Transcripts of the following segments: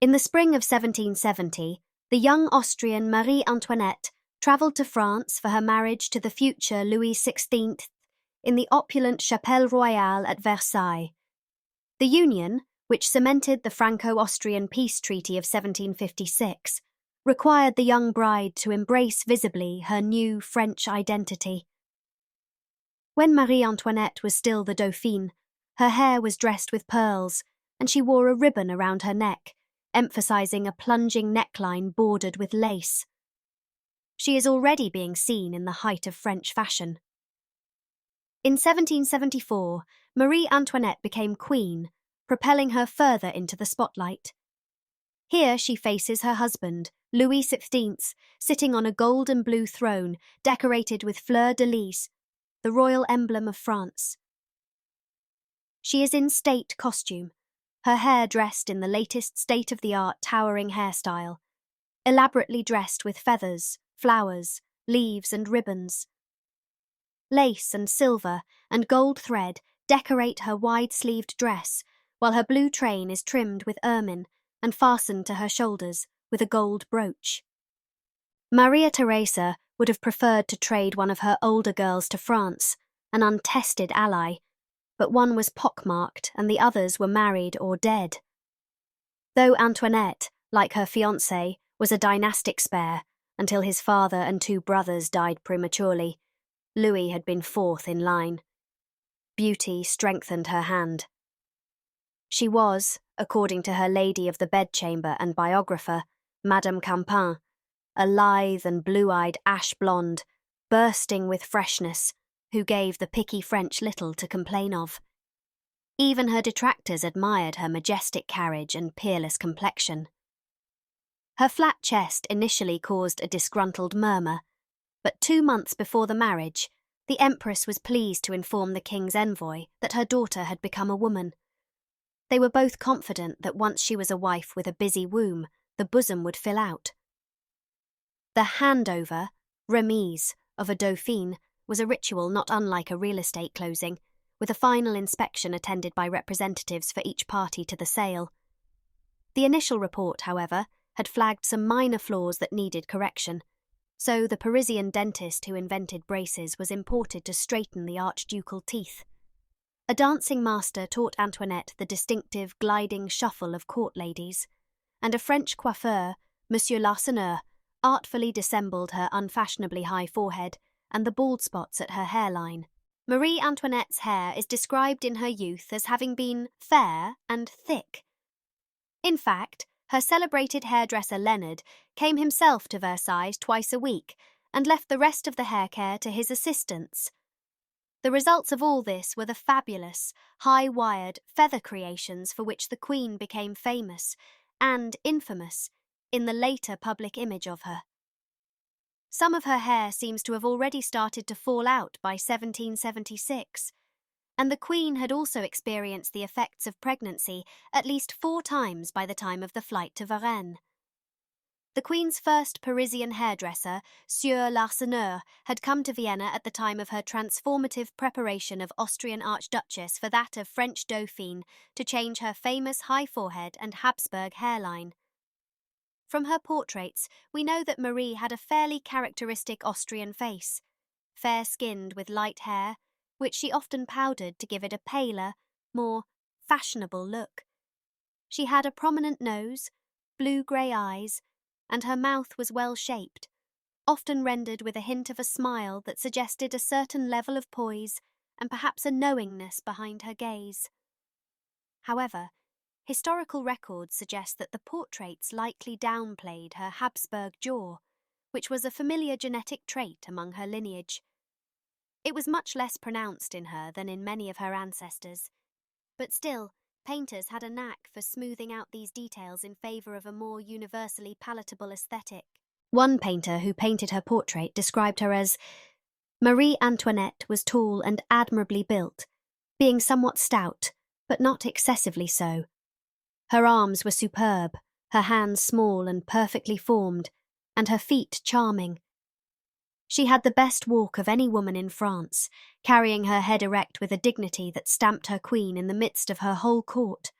In the spring of 1770, the young Austrian Marie Antoinette travelled to France for her marriage to the future Louis XVI in the opulent Chapelle Royale at Versailles. The union, which cemented the Franco-Austrian peace treaty of 1756, required the young bride to embrace visibly her new French identity. When Marie Antoinette was still the Dauphine, her hair was dressed with pearls, and she wore a ribbon around her neck, emphasizing a plunging neckline bordered with lace. She is already being seen in the height of French fashion. In 1774, Marie Antoinette became queen, propelling her further into the spotlight. Here she faces her husband, Louis XVI, sitting on a gold and blue throne decorated with fleur-de-lis, the royal emblem of France. She is in state costume, her hair dressed in the latest state-of-the-art towering hairstyle, elaborately dressed with feathers, flowers, leaves and ribbons. Lace and silver and gold thread decorate her wide-sleeved dress, while her blue train is trimmed with ermine and fastened to her shoulders with a gold brooch. Maria Theresa would have preferred to trade one of her older girls to France, an untested ally, but one was pockmarked and the others were married or dead. Though Antoinette, like her fiancé, was a dynastic spare until his father and two brothers died prematurely, Louis had been fourth in line. Beauty strengthened her hand. She was, according to her lady of the bedchamber and biographer, Madame Campan, a lithe and blue-eyed ash blonde, bursting with freshness, who gave the picky French little to complain of. Even her detractors admired her majestic carriage and peerless complexion. Her flat chest initially caused a disgruntled murmur, but 2 months before the marriage, the Empress was pleased to inform the king's envoy that her daughter had become a woman. They were both confident that once she was a wife with a busy womb, the bosom would fill out. The handover, remise, of a dauphine was a ritual not unlike a real estate closing, with a final inspection attended by representatives for each party to the sale. The initial report, however, had flagged some minor flaws that needed correction, so the Parisian dentist who invented braces was imported to straighten the archducal teeth. A dancing master taught Antoinette the distinctive gliding shuffle of court ladies, and a French coiffeur, Monsieur Larsonneur, artfully dissembled her unfashionably high forehead and the bald spots at her hairline. Marie Antoinette's hair is described in her youth as having been fair and thick. In fact, her celebrated hairdresser Leonard came himself to Versailles twice a week and left the rest of the hair care to his assistants. The results of all this were the fabulous, high-wired feather creations for which the Queen became famous and infamous in the later public image of her. Some of her hair seems to have already started to fall out by 1776, and the Queen had also experienced the effects of pregnancy at least 4 times by the time of the flight to Varennes. The Queen's first Parisian hairdresser, Sieur Larsonneur, had come to Vienna at the time of her transformative preparation of Austrian Archduchess for that of French Dauphine to change her famous high forehead and Habsburg hairline. From her portraits, we know that Marie had a fairly characteristic Austrian face, fair-skinned with light hair, which she often powdered to give it a paler, more fashionable look. She had a prominent nose, blue-grey eyes, and her mouth was well-shaped, often rendered with a hint of a smile that suggested a certain level of poise and perhaps a knowingness behind her gaze. However, historical records suggest that the portraits likely downplayed her Habsburg jaw, which was a familiar genetic trait among her lineage. It was much less pronounced in her than in many of her ancestors, but still, painters had a knack for smoothing out these details in favour of a more universally palatable aesthetic. One painter who painted her portrait described her as, "Marie Antoinette was tall and admirably built, being somewhat stout, but not excessively so. Her arms were superb, her hands small and perfectly formed, and her feet charming. She had the best walk of any woman in France, carrying her head erect with a dignity that stamped her queen in the midst of her whole court.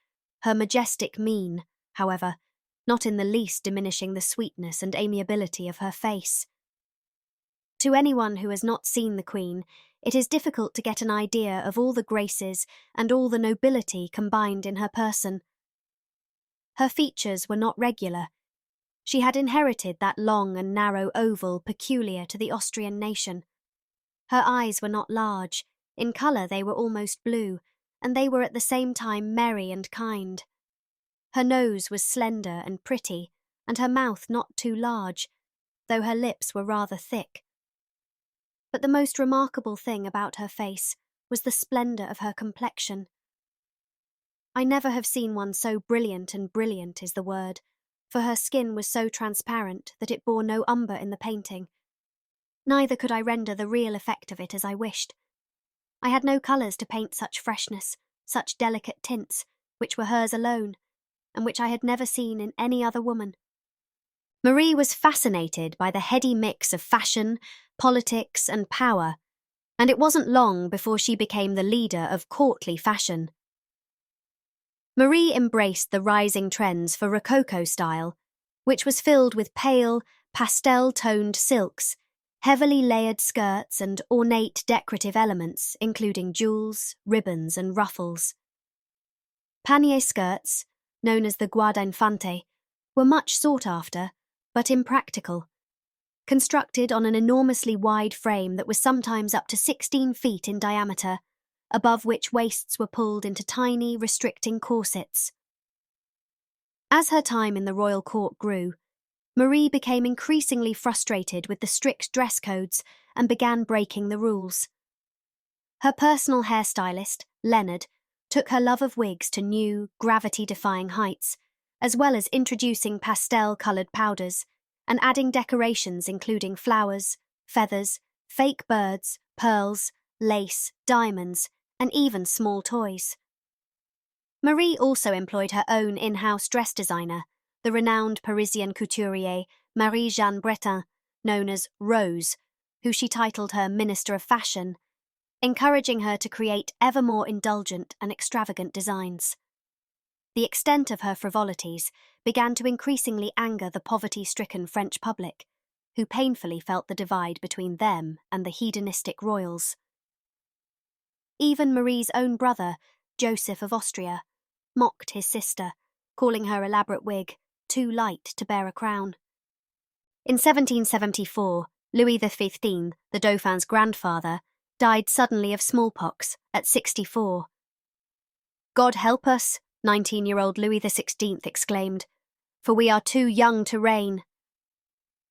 Her majestic mien, however, not in the least diminishing the sweetness and amiability of her face. To anyone who has not seen the Queen, it is difficult to get an idea of all the graces and all the nobility combined in her person. Her features were not regular. She had inherited that long and narrow oval peculiar to the Austrian nation. Her eyes were not large. In colour they were almost blue, and they were at the same time merry and kind. Her nose was slender and pretty, and her mouth not too large, though her lips were rather thick. But the most remarkable thing about her face was the splendour of her complexion. I never have seen one so brilliant, and brilliant is the word, for her skin was so transparent that it bore no umber in the painting. Neither could I render the real effect of it as I wished. I had no colours to paint such freshness, such delicate tints, which were hers alone, and which I had never seen in any other woman. Marie was fascinated by the heady mix of fashion, politics, and power, and it wasn't long before she became the leader of courtly fashion. Marie embraced the rising trends for Rococo style, which was filled with pale, pastel-toned silks, heavily layered skirts, and ornate decorative elements, including jewels, ribbons, and ruffles. Panier skirts, known as the guarda-infante, were much sought after, but impractical. Constructed on an enormously wide frame that was sometimes up to 16 feet in diameter, above which waists were pulled into tiny, restricting corsets. As her time in the royal court grew, Marie became increasingly frustrated with the strict dress codes and began breaking the rules. Her personal hairstylist, Leonard, took her love of wigs to new, gravity-defying heights, as well as introducing pastel-coloured powders and adding decorations including flowers, feathers, fake birds, pearls, lace, diamonds, and even small toys. Marie also employed her own in-house dress designer, the renowned Parisian couturier Marie-Jeanne Breton, known as Rose, who she titled her Minister of Fashion, encouraging her to create ever more indulgent and extravagant designs. The extent of her frivolities began to increasingly anger the poverty-stricken French public, who painfully felt the divide between them and the hedonistic royals. Even Marie's own brother, Joseph of Austria, mocked his sister, calling her elaborate wig too light to bear a crown. In 1774, Louis XV, the Dauphin's grandfather, died suddenly of smallpox at 64. "God help us," 19-year-old Louis XVI exclaimed, "for we are too young to reign."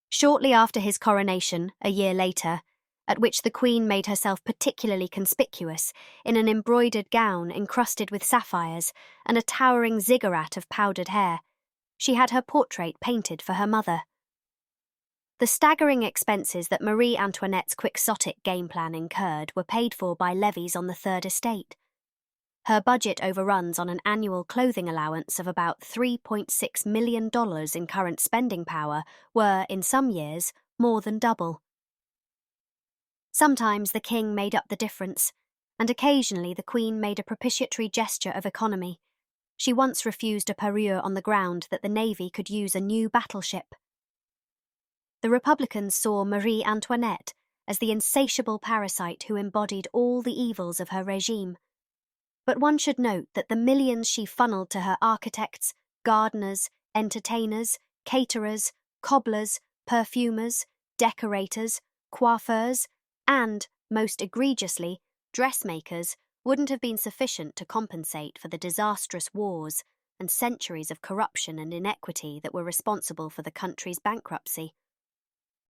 Shortly after his coronation, a year later, at which the Queen made herself particularly conspicuous in an embroidered gown encrusted with sapphires and a towering ziggurat of powdered hair, she had her portrait painted for her mother. The staggering expenses that Marie Antoinette's quixotic game plan incurred were paid for by levies on the Third Estate. Her budget overruns on an annual clothing allowance of about $3.6 million in current spending power were, in some years, more than double. Sometimes the king made up the difference, and occasionally the Queen made a propitiatory gesture of economy. She once refused a parure on the ground that the navy could use a new battleship. The Republicans saw Marie Antoinette as the insatiable parasite who embodied all the evils of her regime. But one should note that the millions she funneled to her architects, gardeners, entertainers, caterers, cobblers, perfumers, decorators, coiffeurs, and, most egregiously, dressmakers wouldn't have been sufficient to compensate for the disastrous wars and centuries of corruption and inequity that were responsible for the country's bankruptcy.